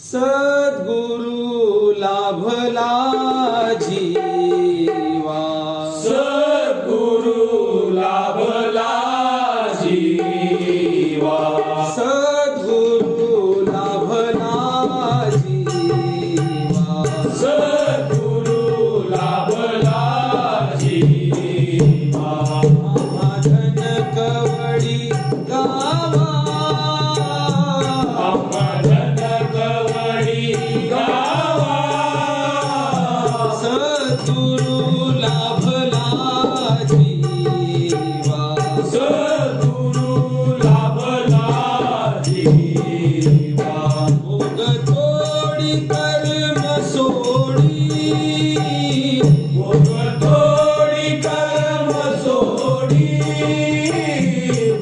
सद्गुरु लाभला जीवा, सद्गुरु लाभला जीवा, सद्गुरु लाभला जीवा, सद्गुरु लाभला जीवा. धन कवडी गावा, धन कवडी गावा, सद्गुरु लाभला जीवा, सद्गुरु लाभला जीवा. भोग तोडी कर्म सोडी, भोग तोडी कर्म सोडी,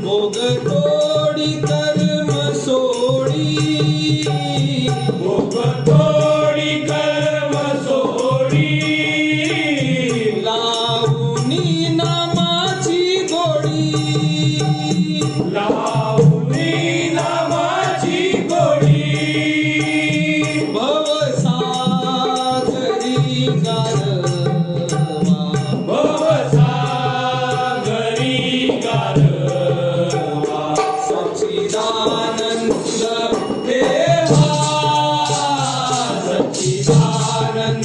भोग तोडी कर्म सोडी, भोग तोडी कर्म सोडी. लावणी नामाची गोडी, लावणी नामाची गोडी, भवसागरी गारवा, भवसागरी गारवा. सच्चिदानंद देवा, सच्चिदानंद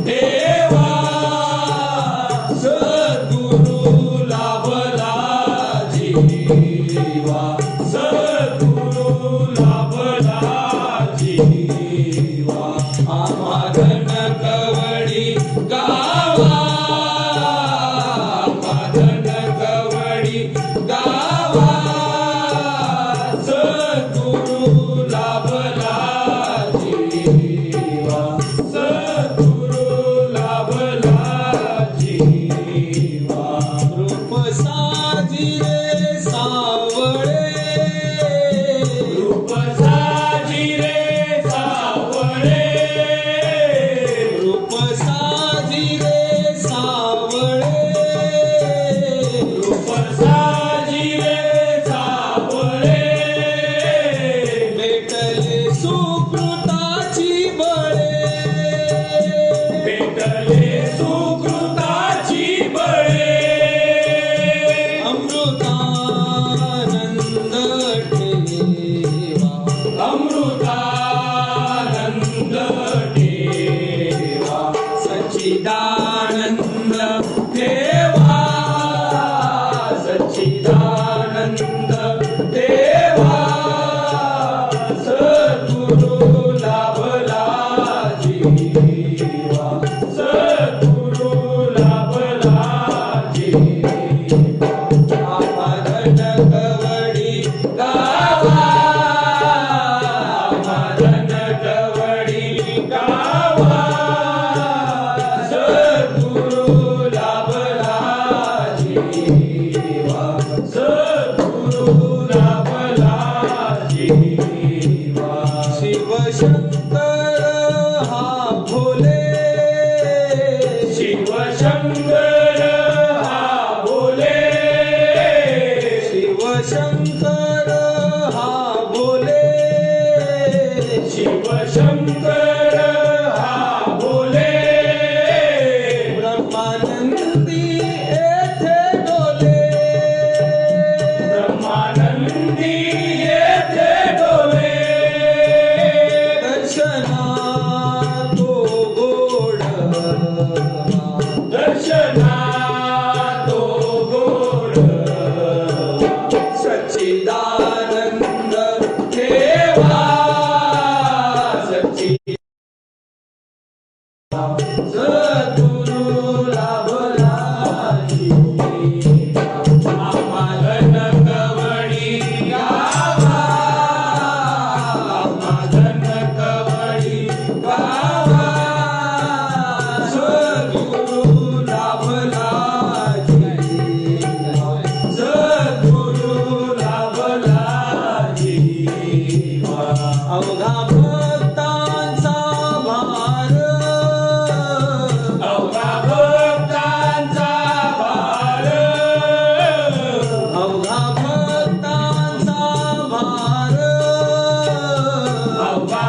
देवा, सद्गुरु लाभला जीवा, सद्गुरु लाभला जीवा. आम्हा धन कवडी गावा, आम्हा धन कवडी गावा, सद्गुरु लाभला जीवा, सद्गुरु लाभला जीवा. रूप साजिरे सावळे, रूप साजिरे सावळे, रूप साजिरे सावळे, रूप साजिरे सावळे. भेटले सुकृताची बळे, भेटले सुकृताची बळे, अमृतानंद ठेवा, अमृतानंद ठेवा. सच्चिदानंद देवा, सच्चिदानंद देवा, सद्गुरु लाभला जीवा, सद्गुरु लाभला जीवा. आम्हा धन कवडी गावा, आम्हा धन कवडी गावा, सद्गुरु लाभला जीवा, सद्गुरु लाभला जीवा. शिवशंकर हा भोले, शिवशंकर हा बोले, शिवशंकर हा भोले, शिवशंकर हा बोले. ब्रह्मानंदी येथे डोले, ब्रह्मानंदी येथे डोले, दर्शना तो गोड, दर्शना तो गोड. सच्चिदानंद देवा, सच्ची सद्गुरु लाभला जीवा. आम्हा धन कवडी गावा, आम्हा धन कवडी गावा, सद्गुरु लाभला जीवा, सद्गुरु लाभला जीवा. अवघा भक्तांचा भार, अवघा भक्तांचा भार, अवघा भक्तांचा भार, अवघा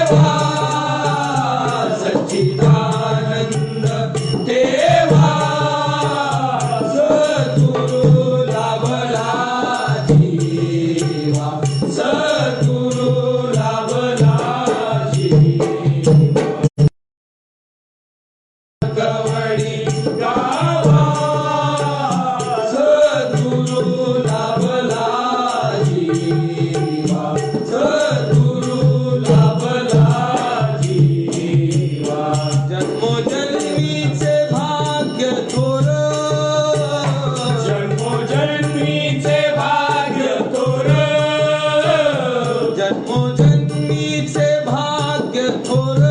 ठेवा सच्चिदानंद ठेवा सद्गुरु लाभला जीवा सद्गुरु लाभला जीवा कवडी गावा सद्गुरु लाभला जीवा सद्गुरु लाभला जीवा जन्मोजन्मीचे भाग्य थोर जन्मोजन्मीचे भाग्य थोर जन्मोजन्मीचे भाग्य थोर